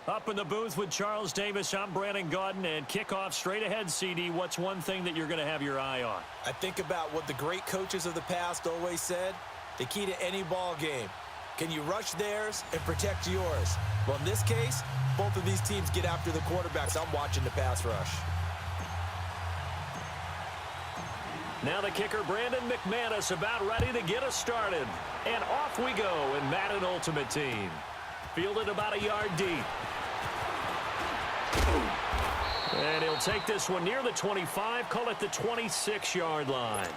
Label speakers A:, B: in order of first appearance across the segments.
A: Up in the booth with Charles Davis, I'm Brandon Gaudin, and kickoff straight ahead, CD. What's one thing that you're going to have your eye on?
B: I think about what the great coaches of the past always said. The key to any ball game. Can you rush theirs and protect yours? Well, in this case, both of these teams get after the quarterbacks. I'm watching the pass rush.
A: Now the kicker, Brandon McManus, about ready to get us started. And off we go in Madden Ultimate Team. Fielded about a yard deep. And he'll take this one near the 25, call it the 26-yard line.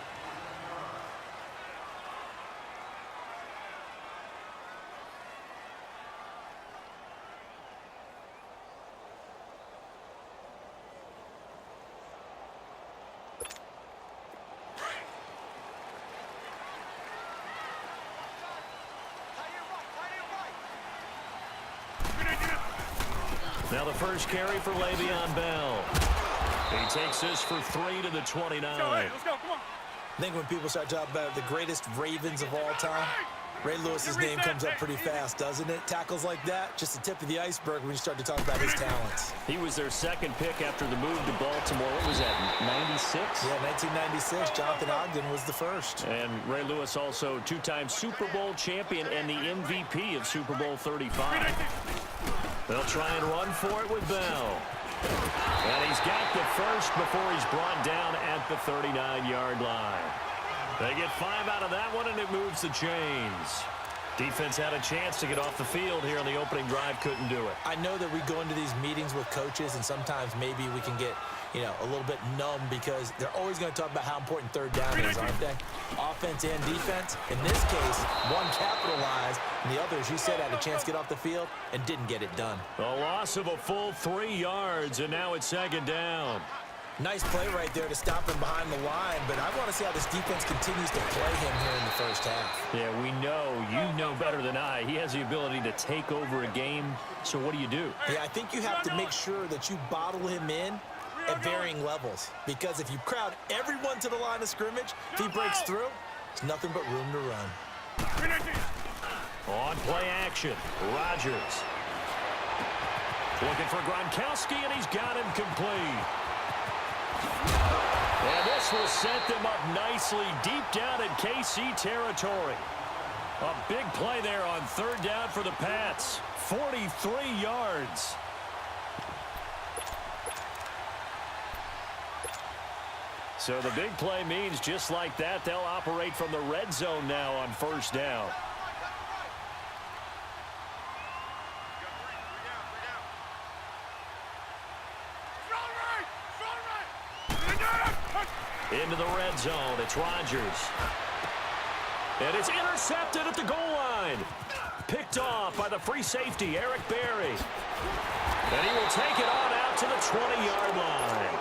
A: Now the first carry for Le'Veon Bell. He takes this for 3 to the 29.
C: Let's go, come on.
B: I think when people start talking about the greatest Ravens of all time, Ray Lewis's name comes up pretty fast, doesn't it? Tackles like that, just the tip of the iceberg when you start to talk about his talents.
A: He was their second pick after the move to Baltimore. What was that, 96?
B: Yeah, 1996. Jonathan Ogden was the first.
A: And Ray Lewis also two-time Super Bowl champion and the MVP of Super Bowl 35. They'll try and run for it with Bell. And he's got the first before he's brought down at the 39-yard line. They get 5 out of that one, and it moves the chains. Defense had a chance to get off the field here on the opening drive, couldn't do it.
B: I know that we go into these meetings with coaches, and sometimes maybe we can get, a little bit numb because they're always going to talk about how important third down is, aren't they? Offense and defense. In this case, one capitalized, and the other, as you said, had a chance to get off the field and didn't get it done.
A: A loss of a full 3 yards, and now it's second down.
B: Nice play right there to stop him behind the line, but I want to see how this defense continues to play him here in the first half.
A: Yeah, we know, you know better than I. He has the ability to take over a game, so what do you do?
B: Yeah, I think you have to make sure that you bottle him in at varying levels, because if you crowd everyone to the line of scrimmage, if he breaks through, there's nothing but room to run.
A: On play action, Rodgers. Looking for Gronkowski, and he's got him complete. And this will set them up nicely deep down in KC territory. A big play there on third down for the Pats. 43 yards. So the big play means just like that, they'll operate from the red zone now on first down. Into the red zone, it's Rodgers. And it's intercepted at the goal line. Picked off by the free safety, Eric Berry. And he will take it on out to the 20-yard line.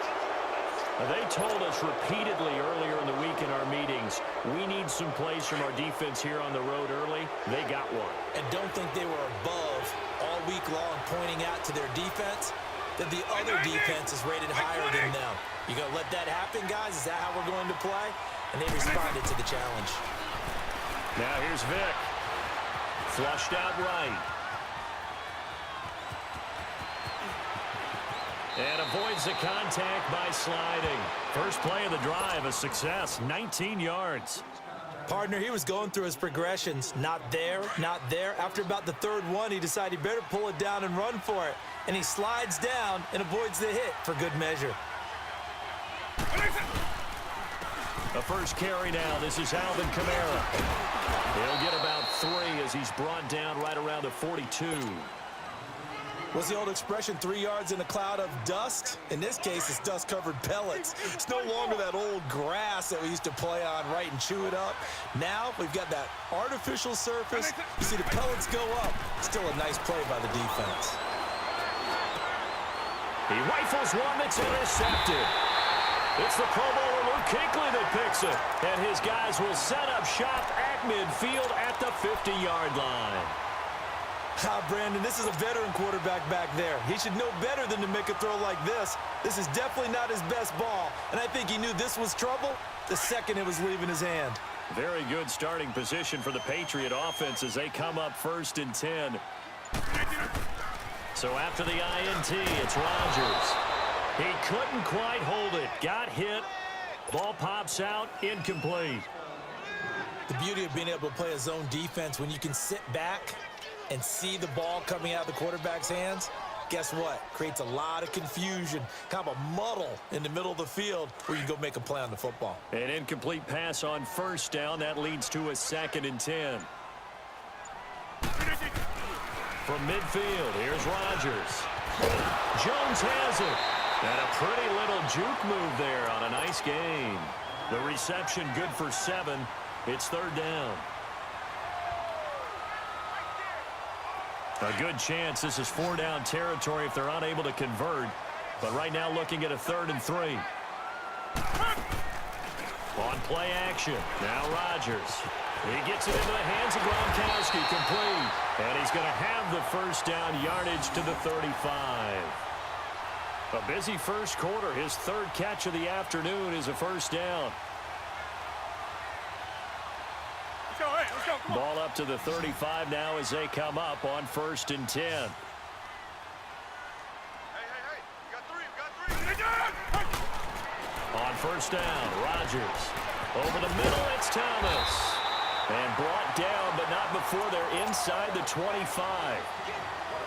A: They told us repeatedly earlier in the week in our meetings, we need some plays from our defense here on the road early. They got one.
B: And don't think they were above all week long pointing out to their defense that the other defense is rated higher than them. You going to let that happen, guys? Is that how we're going to play? And they responded to the challenge.
A: Now here's Vic. Flushed out right. And avoids the contact by sliding. First play of the drive, a success, 19 yards.
B: Partner, he was going through his progressions. Not there, not there. After about the third one, he decided he better pull it down and run for it. And he slides down and avoids the hit for good measure.
A: The first carry now. This is Alvin Kamara. He'll get about 3 as he's brought down right around the 42.
B: What's the old expression, 3 yards in a cloud of dust? In this case, it's dust-covered pellets. It's no longer that old grass that we used to play on, right, and chew it up. Now we've got that artificial surface. You see the pellets go up. Still a nice play by the defense.
A: He rifles one that's intercepted. It's the Pro Bowler Luke Kuechly that picks it. And his guys will set up shop at midfield at the 50-yard line.
B: Brandon, this is a veteran quarterback back there. He should know better than to make a throw like this. This is definitely not his best ball, and I think he knew this was trouble the second it was leaving his hand.
A: Very good starting position for the Patriot offense as they come up 1st and 10. So after the INT, it's Rodgers. He couldn't quite hold it. Got hit. Ball pops out. Incomplete.
B: The beauty of being able to play a zone defense when you can sit back and see the ball coming out of the quarterback's hands, guess what? Creates a lot of confusion, kind of a muddle in the middle of the field where you can go make a play on the football.
A: An incomplete pass on first down. That leads to a 2nd and 10. From midfield, here's Rodgers. Jones has it. And a pretty little juke move there on a nice game. The reception good for 7. It's 3rd down. A good chance this is 4-down territory if they're unable to convert. But right now looking at a 3rd and 3. On play action. Now Rodgers. He gets it into the hands of Gronkowski, complete. And he's going to have the first down yardage to the 35. A busy first quarter. His 3rd catch of the afternoon is a first down. Ball up to the 35 now as they come up on 1st and 10.
C: Hey, we got 3.
A: On first down, Rodgers. Over the middle, it's Thomas. And brought down, but not before they're inside the 25.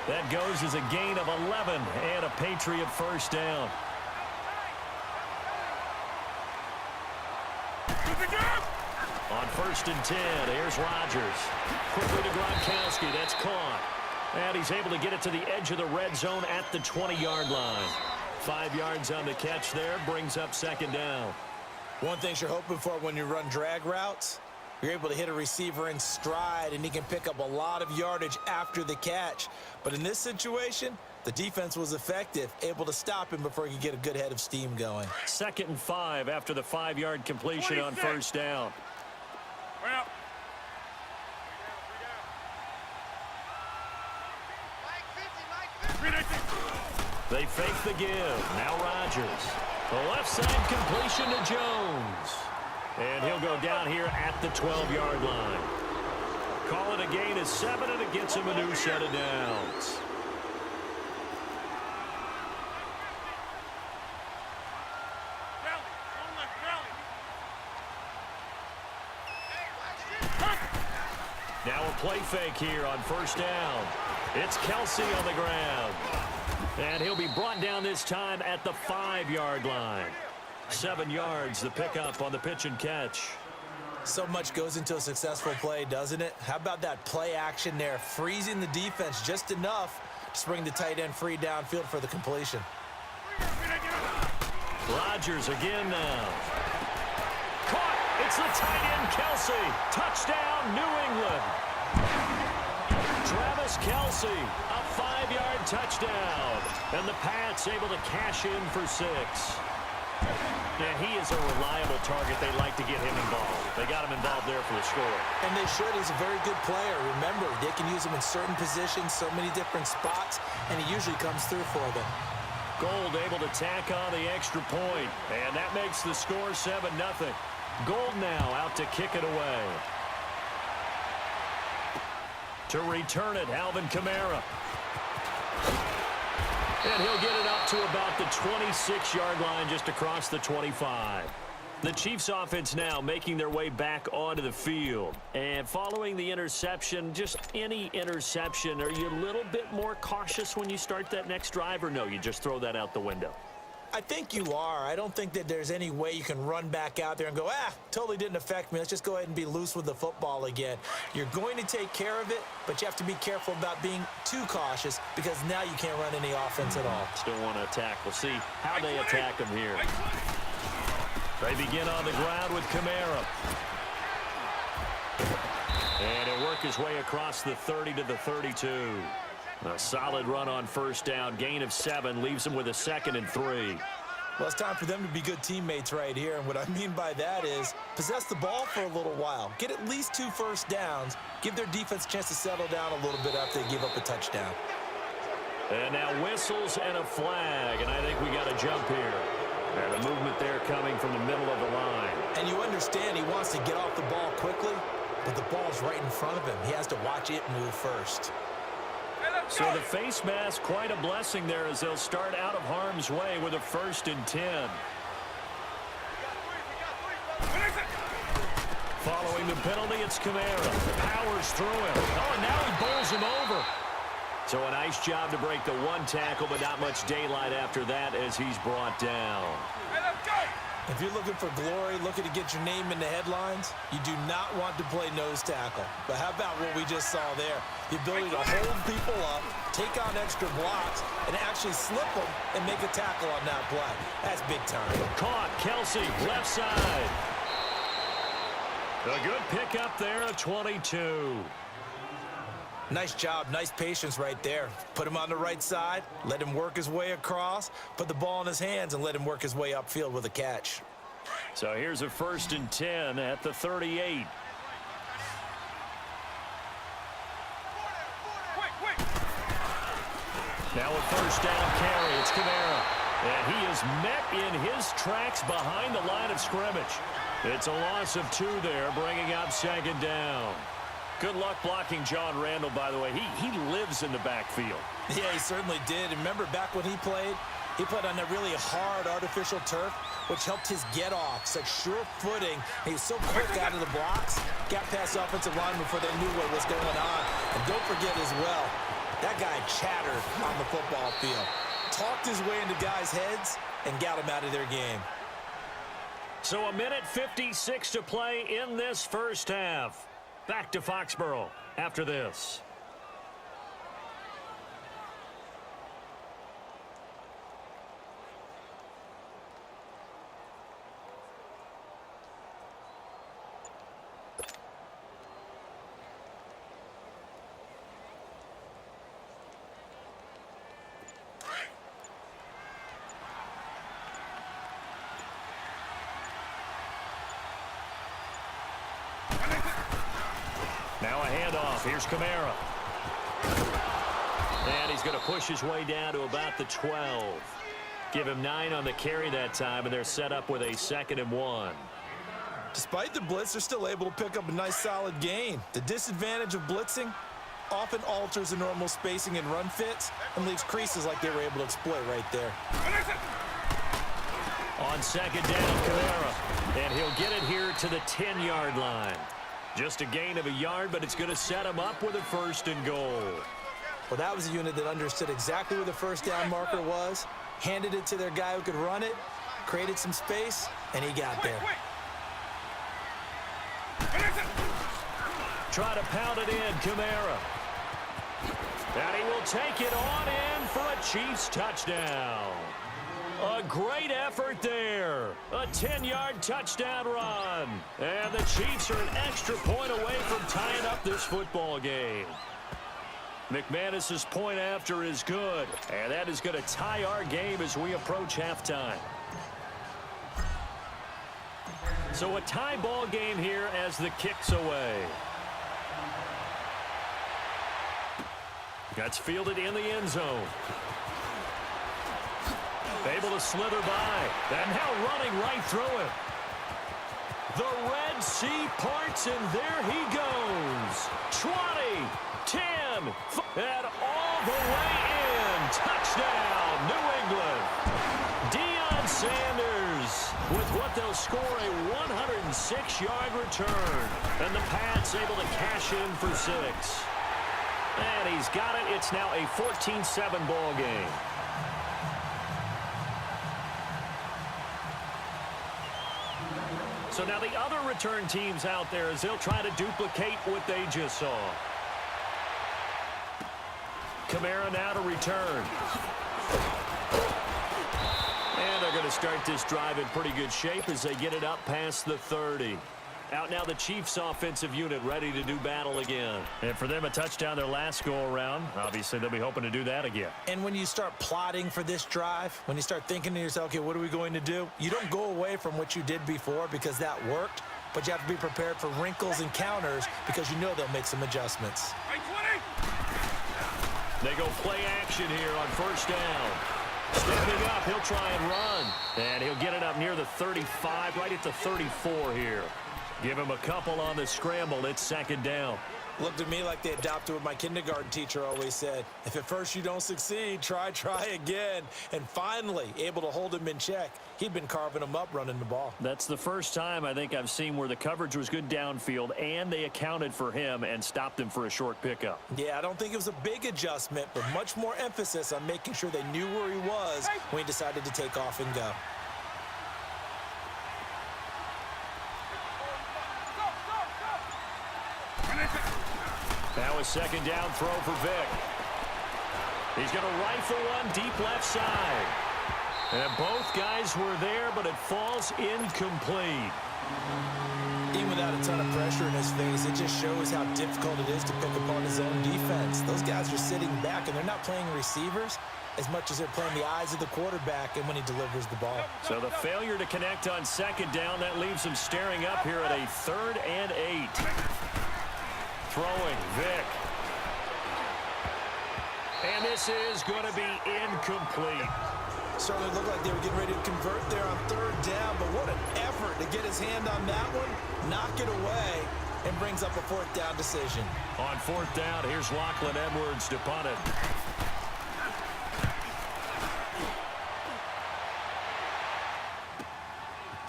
A: That goes as a gain of 11 and a Patriot first down. On 1st and 10, here's Rodgers. Quickly to Gronkowski, that's caught. And he's able to get it to the edge of the red zone at the 20-yard line. 5 yards on the catch there, brings up 2nd down.
B: One thing you're hoping for when you run drag routes, you're able to hit a receiver in stride, and he can pick up a lot of yardage after the catch. But in this situation, the defense was effective, able to stop him before he could get a good head of steam going.
A: 2nd and 5 after the 5-yard completion
C: 26.
A: on first down.
C: Well.
A: They fake the give. Now Rodgers. The left side completion to Jones. And he'll go down here at the 12-yard line. Call it a gain of 7, and it gets him a new set of downs. Now a play fake here on first down. It's Kelsey on the ground. And he'll be brought down this time at the 5-yard line. 7 yards, the pickup on the pitch and catch.
B: So much goes into a successful play, doesn't it? How about that play action there, freezing the defense just enough to bring the tight end free downfield for the completion.
A: Rodgers again now. Caught. It's the tight end, Kelsey. Touchdown, New England. Travis Kelsey, a 5-yard touchdown. And the Pats able to cash in for 6. Yeah, he is a reliable target. They like to get him involved. They got him involved there for the score.
B: And they should. He's a very good player. Remember, they can use him in certain positions, so many different spots, and he usually comes through for them.
A: Gold able to tack on the extra point, and that makes the score 7-0. Gold now out to kick it away. To return it, Alvin Kamara. And he'll get it up to about the 26-yard line, just across the 25. The Chiefs offense now making their way back onto the field. And following the interception, just any interception, are you a little bit more cautious when you start that next drive, or no, you just throw that out the window?
B: I think you are. I don't think that there's any way you can run back out there and go, totally didn't affect me. Let's just go ahead and be loose with the football again. You're going to take care of it, but you have to be careful about being too cautious because now you can't run any offense at all.
A: Still want to attack. We'll see how they attack him here. They begin on the ground with Kamara. And he'll work his way across the 30 to the 32. A solid run on first down. Gain of 7 leaves him with a 2nd and 3.
B: Well, it's time for them to be good teammates right here. And what I mean by that is possess the ball for a little while. Get at least 2 first downs. Give their defense a chance to settle down a little bit after they give up a touchdown.
A: And now whistles and a flag. And I think we got a jump here. And a movement there coming from the middle of the line.
B: And you understand he wants to get off the ball quickly, but the ball's right in front of him. He has to watch it move first.
A: So the face mask, quite a blessing there as they'll start out of harm's way with a 1st and 10. Following the penalty, it's Kamara. Powers through him. Oh, and now he bowls him over. So a nice job to break the 1 tackle, but not much daylight after that as he's brought down.
B: If you're looking for glory, looking to get your name in the headlines, you do not want to play nose tackle. But how about what we just saw there? The ability to hold people up, take on extra blocks, and actually slip them and make a tackle on that play. That's big time.
A: Caught, Kelsey, left side. A good pickup there, a 22.
B: Nice job, nice patience right there. Put him on the right side, let him work his way across, put the ball in his hands, and let him work his way upfield with a catch.
A: So here's a 1st and 10 at the 38. Now a 1st down carry. It's Kamara. And he is met in his tracks behind the line of scrimmage. It's a loss of 2 there, bringing up 2nd down. Good luck blocking John Randall, by the way. He lives in the backfield.
B: Yeah, he certainly did. And remember back when he played on a really hard artificial turf, which helped his get off. Such sure footing. He was so quick out of the blocks, got past the offensive line before they knew what was going on. And don't forget as well, that guy chattered on the football field. Talked his way into guys' heads and got them out of their game.
A: So a minute 56 to play in this first half. Back to Foxborough after this. Now a handoff. Here's Kamara. And he's going to push his way down to about the 12. Give him 9 on the carry that time, and they're set up with a 2nd and 1.
B: Despite the blitz, they're still able to pick up a nice solid gain. The disadvantage of blitzing often alters the normal spacing and run fits and leaves creases like they were able to exploit right there.
A: On 2nd down, Kamara. And he'll get it here to the 10-yard line. Just a gain of a yard, but it's going to set him up with a 1st and goal.
B: Well, that was a unit that understood exactly where the 1st down marker was, handed it to their guy who could run it, created some space, and he got there.
A: Try to pound it in, Kamara. And he will take it on in for a Chiefs touchdown. A great effort there. A 10-yard touchdown run. And the Chiefs are an extra point away from tying up this football game. McManus's point after is good. And that is going to tie our game as we approach halftime. So a tie ball game here as the kick's away. That's fielded in the end zone. Able to slither by. And now running right through it. The Red Sea parts, and there he goes. 20, 10, and all the way in. Touchdown, New England. Deion Sanders with what they'll score a 106-yard return. And the Pats able to cash in for 6. And he's got it. It's now a 14-7 ball game. So now the other return teams out there as they'll try to duplicate what they just saw. Kamara now to return. And they're going to start this drive in pretty good shape as they get it up past the 30. Out now the Chiefs offensive unit ready to do battle again. And for them a touchdown their last go around. Obviously they'll be hoping to do that again.
B: And when you start plotting for this drive, when you start thinking to yourself, okay, what are we going to do? You don't go away from what you did before because that worked, but you have to be prepared for wrinkles and counters because you know they'll make some adjustments.
A: They go play action here on 1st down. Stepping up, he'll try and run. And he'll get it up near the 35, right at the 34 here. Give him a couple on the scramble. It's 2nd down.
B: Looked at me like they adopted what my kindergarten teacher always said. If at first you don't succeed, try again. And finally, able to hold him in check. He'd been carving him up running the ball.
A: That's the first time I think I've seen where the coverage was good downfield and they accounted for him and stopped him for a short pickup.
B: Yeah, I don't think it was a big adjustment, but much more emphasis on making sure they knew where he was when he decided to take off and go.
A: Now a second down throw for Vic. He's going to rifle one deep left side. And both guys were there, but it falls incomplete.
B: Even without a ton of pressure in his face, it just shows how difficult it is to pick apart his own defense. Those guys are sitting back, and they're not playing receivers as much as they're playing the eyes of the quarterback and when he delivers the ball.
A: So the failure to connect on second down, that leaves him staring up here at a 3rd and 8. Throwing, Vic. And this is going to be incomplete.
B: Certainly looked like they were getting ready to convert there on 3rd down, but what an effort to get his hand on that one, knock it away, and brings up a 4th down decision.
A: On 4th down, here's Lachlan Edwards to punt it.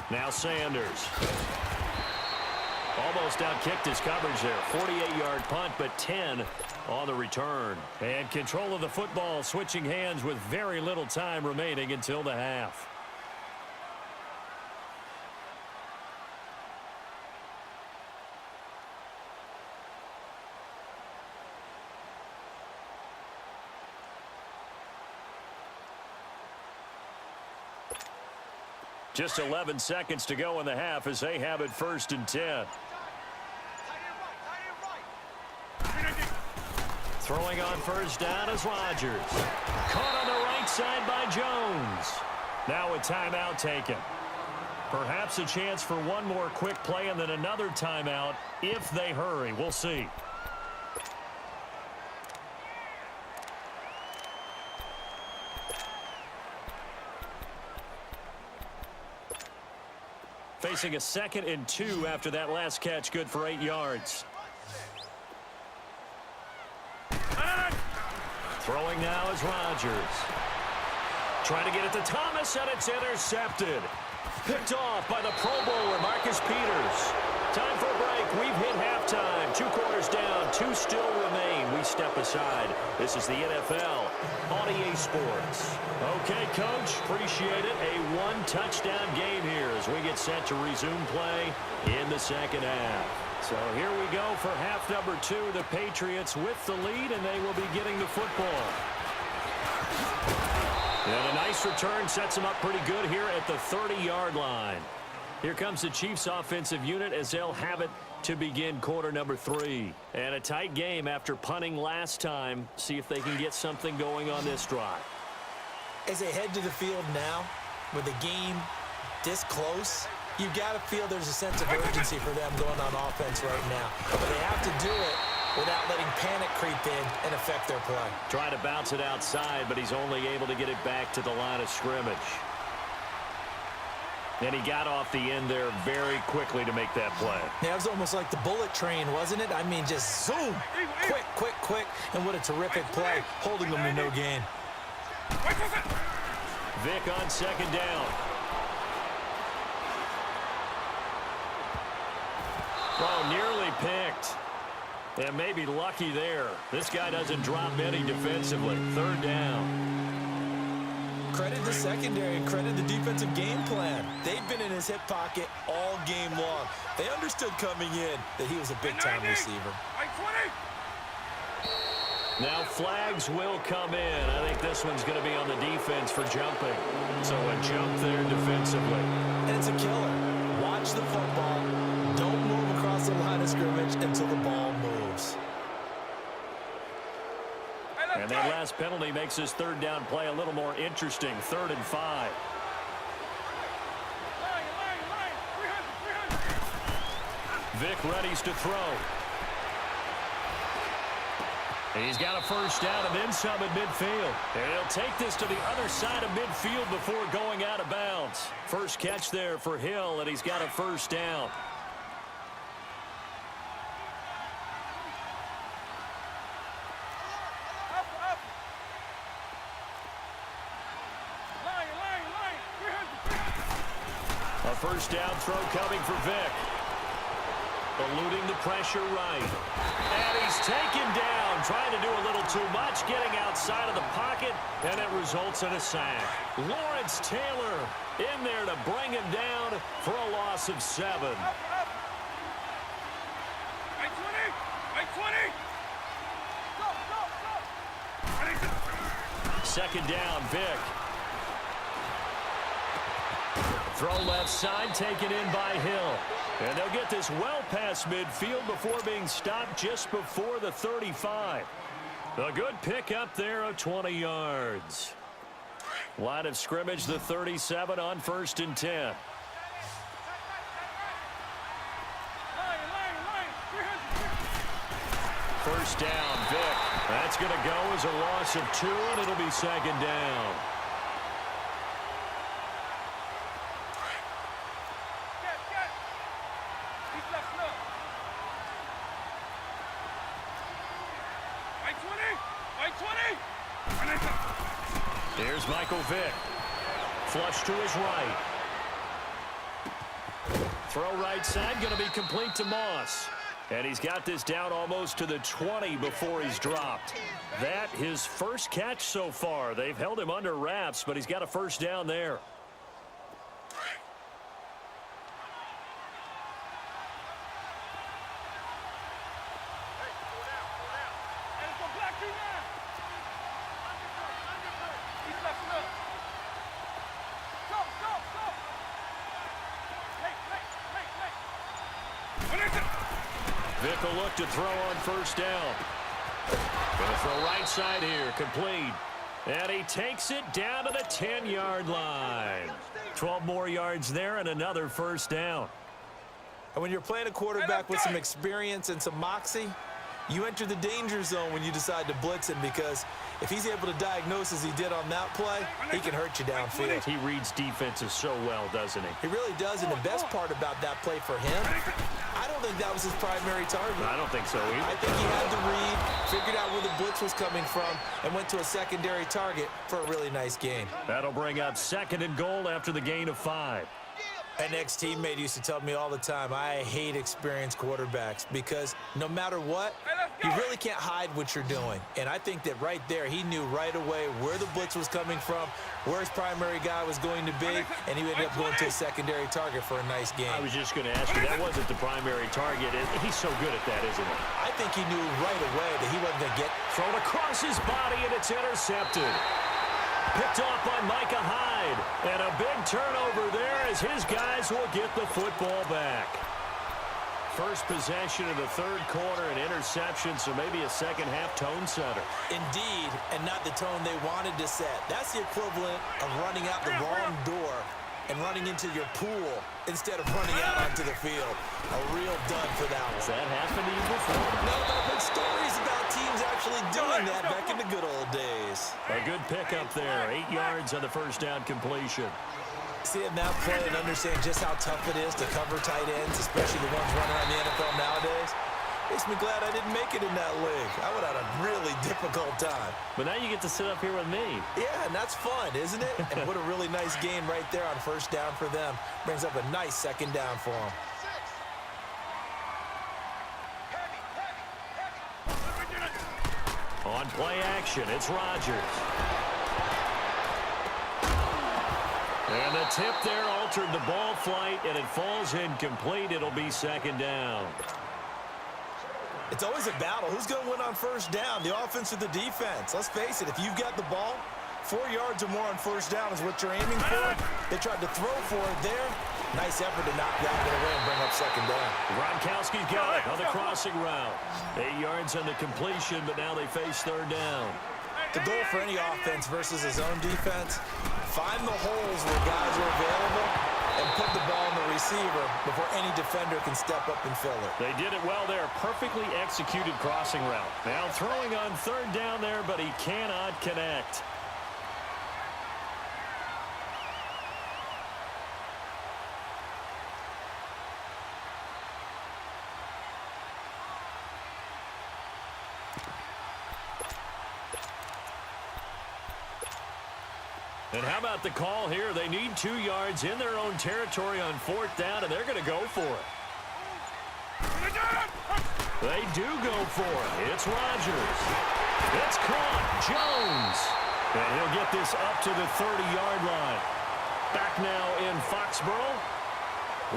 A: Now Sanders. Almost outkicked his coverage there. 48-yard punt, but 10 on the return. And control of the football switching hands with very little time remaining until the half. Just 11 seconds to go in the half as they have it 1st and 10. Throwing on 1st down is Rodgers. Caught on the right side by Jones. Now a timeout taken. Perhaps a chance for one more quick play and then another timeout if they hurry. We'll see. Facing a 2nd and 2 after that last catch, good for 8 yards. Throwing now is Rodgers. Trying to get it to Thomas, and it's intercepted. Picked off by the Pro Bowler, Marcus Peters. Time for a break. We've hit halftime. 2 quarters down, 2 still remain. We step aside. This is the NFL on EA Sports. Okay, Coach, appreciate it. A 1-touchdown game here as we get set to resume play in the 2nd half. So here we go for half number 2. The Patriots with the lead, and they will be getting the football. And a nice return sets them up pretty good here at the 30-yard line. Here comes the Chiefs offensive unit as they'll have it to begin quarter number 3. And a tight game after punting last time. See if they can get something going on this drive.
B: As they head to the field now, with the game this close, you've got to feel there's a sense of urgency for them going on offense right now. But they have to do it without letting panic creep in and affect their play.
A: Trying to bounce it outside, but he's only able to get it back to the line of scrimmage. And he got off the end there very quickly to make that play.
B: Yeah, it was almost like the bullet train, wasn't it? I mean, just zoom, quick, and what a terrific play, holding them to no gain.
A: Vic on 2nd down. Oh, nearly picked. And maybe lucky there. This guy doesn't drop many defensively. 3rd down.
B: Credit the secondary and credit the defensive game plan. They've been in his hip pocket all game long. They understood coming in that he was a big-time receiver.
A: Now flags will come in. I think this one's going to be on the defense for jumping. So a jump there defensively.
B: And it's a killer. Watch the football. Don't move across the line of scrimmage until the ball moves.
A: And that last penalty makes this 3rd down play a little more interesting. 3rd and 5. Vic readies to throw. And he's got a 1st down and then some at midfield. And he'll take this to the other side of midfield before going out of bounds. First catch there for Hill, and he's got a 1st down. A first down throw coming for Vick. Eluding the pressure right. And he's taken down, trying to do a little too much, getting outside of the pocket, and it results in a sack. Lawrence Taylor in there to bring him down for a loss of 7.
C: Right 20. Right 20. Go.
A: Second down, Vick. Throw left side, taken in by Hill. And they'll get this well past midfield before being stopped just before the 35. A good pick up there of 20 yards. Line of scrimmage, the 37 on 1st and 10. First down, Vick. That's going to go as a loss of 2, and it'll be second down. Here's Michael Vick. Flush to his right. Throw right side, going to be complete to Moss. And he's got this down almost to the 20 before he's dropped. That his first catch so far. They've held him under wraps, but he's got a first down there. Vick will look to throw on first down. Going to throw right side here, complete. And he takes it down to the 10-yard line. 12 more yards there and another first down.
B: And when you're playing a quarterback with some experience and some moxie, you enter the danger zone when you decide to blitz him, because if he's able to diagnose as he did on that play, he can hurt you downfield.
A: He reads defenses so well, doesn't he?
B: He really does, and the best part about that play for him, I don't think that was his primary target.
A: I don't think so either.
B: I think he had to read, figured out where the blitz was coming from, and went to a secondary target for a really nice gain.
A: That'll bring up 2nd and goal after the gain of 5.
B: An ex-teammate used to tell me all the time, I hate experienced quarterbacks, because no matter what, you really can't hide what you're doing. And I think that right there, he knew right away where the blitz was coming from, where his primary guy was going to be, and he ended up going to a secondary target for a nice game.
A: I was just going to ask you, that wasn't the primary target. He's so good at that, isn't he?
B: I think he knew right away that he wasn't going to get
A: thrown across his body, and it's intercepted. Picked off by Micah Hyde. And a big turnover there as his guys will get the football back. First possession of the 3rd quarter, an interception, so maybe a second-half tone setter.
B: Indeed, and not the tone they wanted to set. That's the equivalent of running out the wrong door and running into your pool instead of running out onto the field. A real dud for that one.
A: Has that happened to you before?
B: No, but I've heard stories about teams actually doing that back in the good old days.
A: A good pickup there. 8 yards on the first down completion.
B: Seeing that play and understand just how tough it is to cover tight ends, especially the ones running around the NFL nowadays, makes me glad I didn't make it in that league. I would have had a really difficult time.
A: But now you get to sit up here with me.
B: Yeah, and that's fun, isn't it? And what a really nice game right there on first down for them. Brings up a nice second down for them.
A: On play action, it's Rodgers. And the tip there altered the ball flight, and it falls incomplete. It'll be second down.
B: It's always a battle. Who's going to win on first down, the offense or the defense? Let's face it, if you've got the ball, 4 yards or more on first down is what you're aiming for. They tried to throw for it there. Nice effort to knock that one away and bring up second down.
A: Gronkowski's got it on the crossing route. 8 yards on the completion, but now they face 3rd down.
B: The goal for any offense versus his own defense, find the holes where guys are available and put the ball in the receiver before any defender can step up and fill it.
A: They did it well there. Perfectly executed crossing route. Now throwing on 3rd down there, but he cannot connect. And how about the call here? They need 2 yards in their own territory on 4th down, and they're going to go for it. They do go for it. It's Rodgers. It's caught. Jones. And he'll get this up to the 30-yard line. Back now in Foxborough.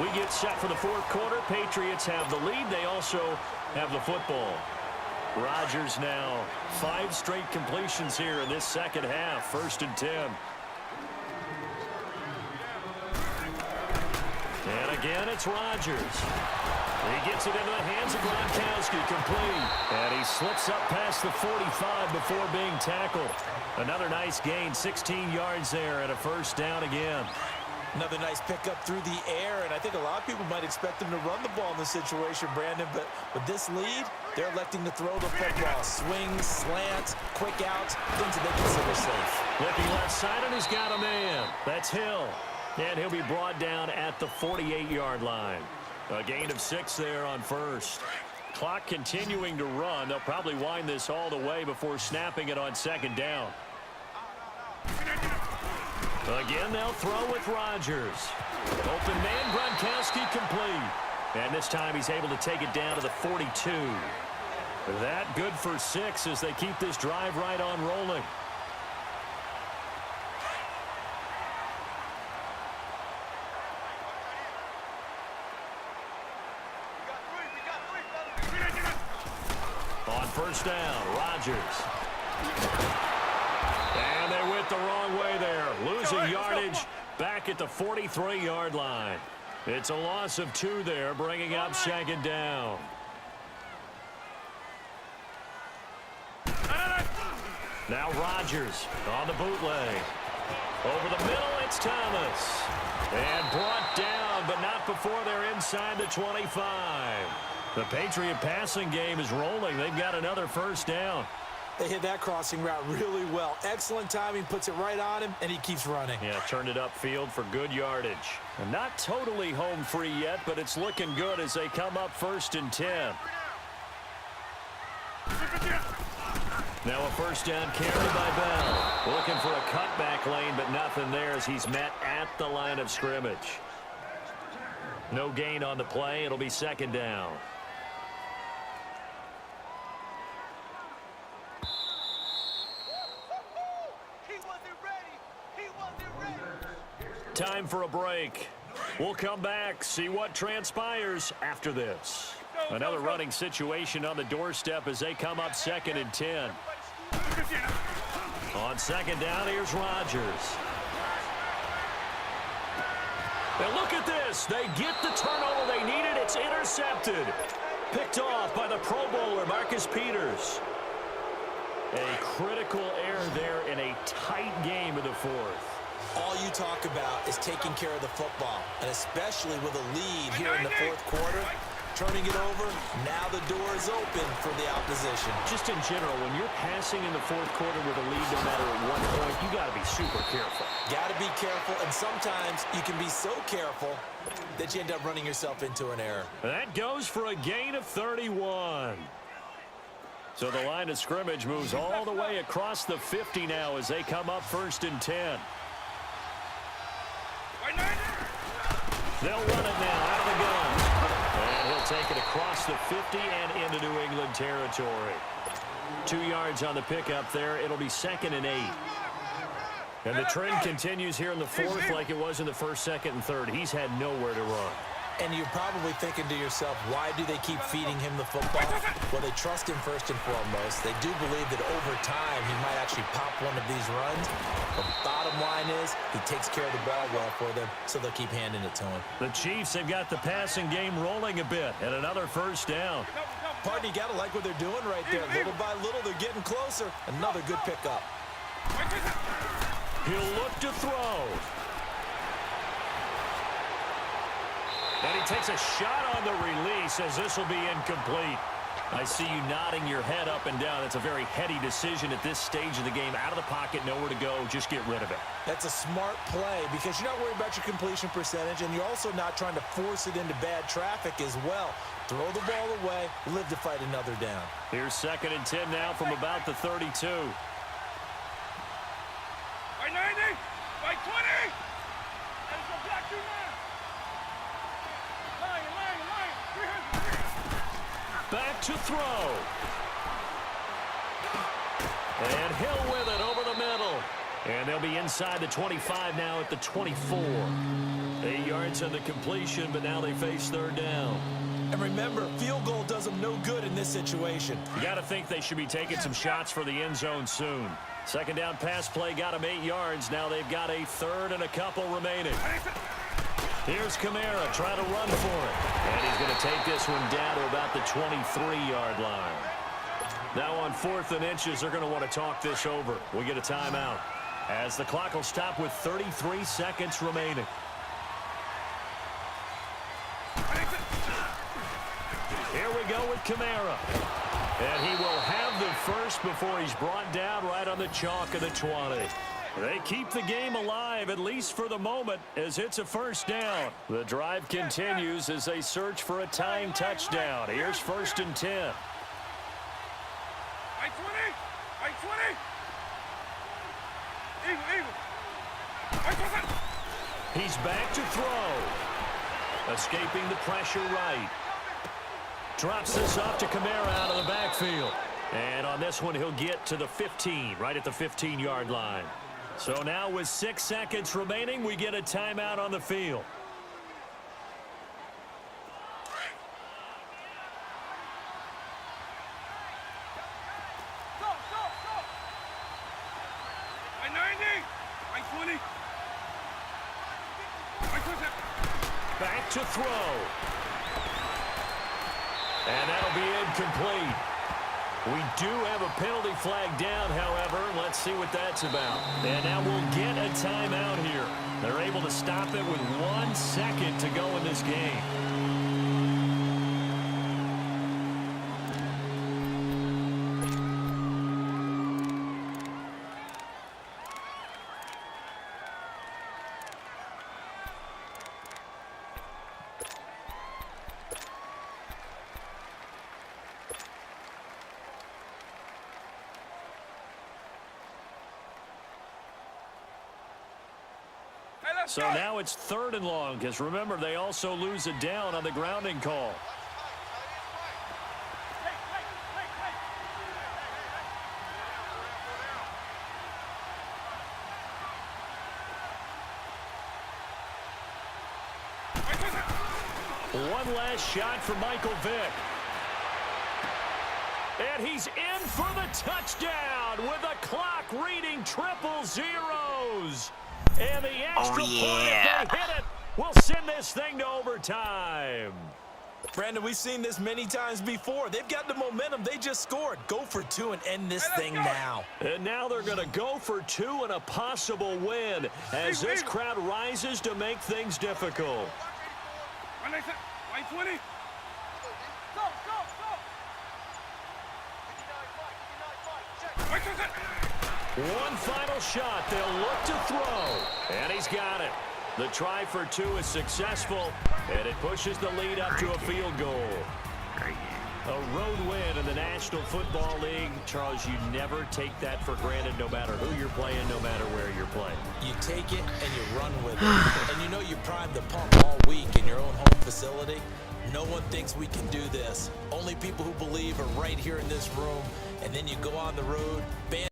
A: We get set for the 4th quarter. Patriots have the lead. They also have the football. Rodgers now 5 straight completions here in this second half. 1st and 10. And again, it's Rodgers. He gets it into the hands of Gronkowski, complete. And he slips up past the 45 before being tackled. Another nice gain, 16 yards there, and a 1st down again.
B: Another nice pickup through the air, and I think a lot of people might expect him to run the ball in this situation, Brandon, but with this lead, they're electing to throw the football. Swings, slants, quick outs, things that they consider safe.
A: Looking left side, and he's got a man. That's Hill. And he'll be brought down at the 48-yard line. A gain of 6 there on 1st. Clock continuing to run. They'll probably wind this all the way before snapping it on 2nd down. Again, they'll throw with Rodgers. Open man, Gronkowski complete. And this time he's able to take it down to the 42. That good for 6 as they keep this drive right on rolling. On 1st down, Rodgers. And they went the wrong way there. Losing yardage back at the 43-yard line. It's a loss of 2 there, bringing up 2nd down. Now Rodgers on the bootleg. Over the middle, it's Thomas. And brought down, but not before they're inside the 25. The Patriot passing game is rolling. They've got another 1st down.
B: They hit that crossing route really well. Excellent timing, puts it right on him, and he keeps running.
A: Yeah, turned it upfield for good yardage. And not totally home free yet, but it's looking good as they come up 1st and 10. Now a 1st down carry by Bell. Looking for a cutback lane, but nothing there as he's met at the line of scrimmage. No gain on the play. It'll be 2nd down. Time for a break. We'll come back, see what transpires after this. Another running situation on the doorstep as they come up 2nd and 10. On 2nd down, here's Rodgers. And look at this. They get the turnover they needed. It's intercepted. Picked off by the Pro Bowler, Marcus Peters. A critical error there in a tight game of the 4th.
B: All you talk about is taking care of the football, and especially with a lead here in the 4th quarter, turning it over, now the door is open for the opposition.
A: Just in general, when you're passing in the 4th quarter with a lead, no matter at what point, you got to be super careful.
B: Got to be careful, and sometimes you can be so careful that you end up running yourself into an error.
A: That goes for a gain of 31. So the line of scrimmage moves all the way across the 50 now as they come up 1st and 10. They'll run it now out of the gun. And he'll take it across the 50 and into New England territory. 2 yards on the pickup there. It'll be 2nd and 8. And the trend continues here in the 4th like it was in the 1st, 2nd, and 3rd. He's had nowhere to run.
B: And you're probably thinking to yourself, why do they keep feeding him the football? Well, they trust him first and foremost. They do believe that over time he might actually pop one of these runs. The bottom line is he takes care of the ball well for them, so they'll keep handing it to him.
A: The Chiefs have got the passing game rolling a bit, and another 1st down.
B: Pardon, you got to like what they're doing right there. Little by little, they're getting closer. Another good pickup.
A: He'll look to throw. And he takes a shot on the release as this will be incomplete. I see you nodding your head up and down. That's a very heady decision at this stage of the game. Out of the pocket, nowhere to go. Just get rid of it.
B: That's a smart play because you're not worried about your completion percentage, and you're also not trying to force it into bad traffic as well. Throw the ball away, live to fight another down.
A: Here's 2nd and 10 now from about the 32.
C: Right 20. Let's go block you now. Line. 300.
A: Back to throw. And Hill with it over the middle. And they'll be inside the 25 now at the 24. 8 yards on the completion, but now they face third down.
B: And remember, field goal does them no good in this situation.
A: You got to think they should be taking some shots for the end zone soon. Second down pass play got them 8 yards. Now they've got a third and a couple remaining. Here's Kamara trying to run for it. And he's going to take this one down to about the 23-yard line. Now on 4th and inches, they're going to want to talk this over. We get a timeout as the clock will stop with 33 seconds remaining. Here we go with Kamara. And he will have the first before he's brought down right on the chalk of the 20. They keep the game alive, at least for the moment, as it's a first down. The drive continues as they search for a tying touchdown. Here's 1st and 10.
C: Right 20. Right 20. Eagle. Right 20.
A: He's back to throw. Escaping the pressure right. Drops this off to Kamara out of the backfield. And on this one, he'll get to the 15, right at the 15-yard line. So now with 6 seconds remaining, we get a timeout on the field.
C: Right 90. Right 20. Right 20.
A: Back to throw. And that'll be incomplete. We do have a penalty flag down, however. Let's see what that's about. And now we'll get a timeout here. They're able to stop it with 1 second to go in this game. So now it's 3rd and long, because remember, they also lose it down on the grounding call. One last shot for Michael Vick. And he's in for the touchdown with the clock reading triple zeros. And the extra point, if they hit it, will send this thing to overtime.
B: Brandon, we've seen this many times before. They've got the momentum. They just scored. Go for 2 and end this thing now.
A: And now they're going to go for 2 and a possible win as this crowd rises to make things difficult.
C: Right 20. Right 20.
A: One final shot. They'll look to throw. And he's got it. The try for 2 is successful, and it pushes the lead up to a field goal. A road win in the National Football League. Charles, you never take that for granted no matter who you're playing, no matter where you're playing.
B: You take it and you run with it. And you know you primed the pump all week in your own home facility. No one thinks we can do this. Only people who believe are right here in this room. And then you go on the road.